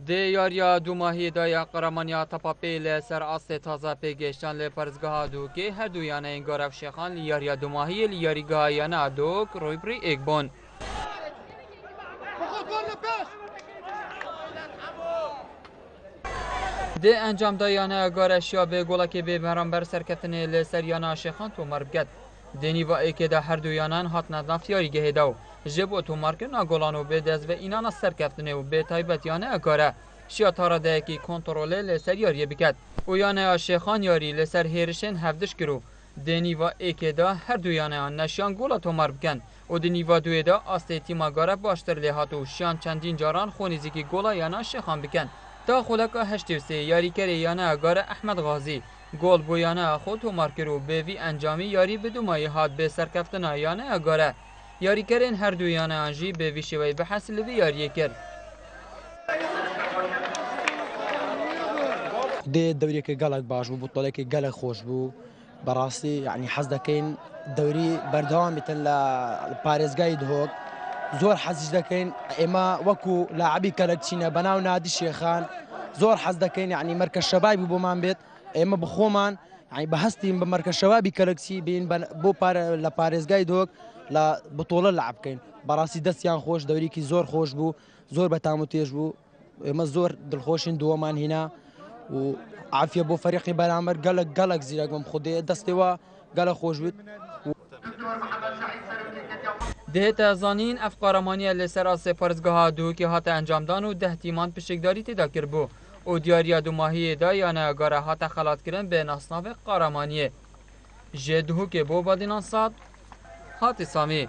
دیاریا دو ماهی دای قرمانیا تپاپی لسر آست تازه پیگشتن لپرزگاه دو که هر دو یانه این گرف شیخان لیاریا دو ماهی لیاریگاه یانه دوک روی پری ایک بون. ده انجام دایانه گارشیا به گولا که به مرانبر سرکتنه لسر یانه شیخان تو مربگد. دینی و ایک ده هر دو یانان هات نافیاری گه داو. جب اتومارکن آگولانو به دز و اینان سرکفتنه و به تایبت یانه گاره. شیا تارا ده کی کنترل لسر یاری بکد. او یانه شیخان یاری لسر هیرشن هفدش کرو. دینی و ایک ده هر دو یانه نشان گولا تو مربگن. و دینی و دوی ده آسته تیما گاره باشتر لحاتو شیان چندین جاران خونیزی که گولا یانه شیخان بکن. تا خلق هشتوسه یاری کری یانه اگار احمد غازی گل بویانه خود تو مارکرو به وی انجامی یاری بدومای هات به سرکفتنا یانه اگاره یاری کرین هر دو یانه انجی به وی شوی به حاصل وی یاری کرد. ده دوری که گلک باش بو بطوله که گلک خوش بو براستی یعنی حز دکین دوری بردوام میتن لپارزگای دهوک زور حزج دکین اما وکو لاعبی کلکچینه بناو نادی شیخان زور حز دکین یعنی مرکز شبابی بو من بیت اما بخومان يعني بحثتين بمركز شبابي كالكسي بين بو لپارزگای دوك لا بطوله لعب كاين براسي دسيان خوش دوري كي زور خوش بو زور بتامو تيج بو اما زور دلخوشين دومان هنا وعافيه بو فريقي برامر قلق زيرك مم خدي دستوا قلق خوش بيت ده زانین افقارمانی لسر سپارزگاه دو که هات انجام دان و ده تیمان پشکداری تدا کر بو او دیاریا دو ماهی دا یانه اگاره هات خلات کرن به نصناف قارمانیه جدهو که بو بادینان ساد هات سامی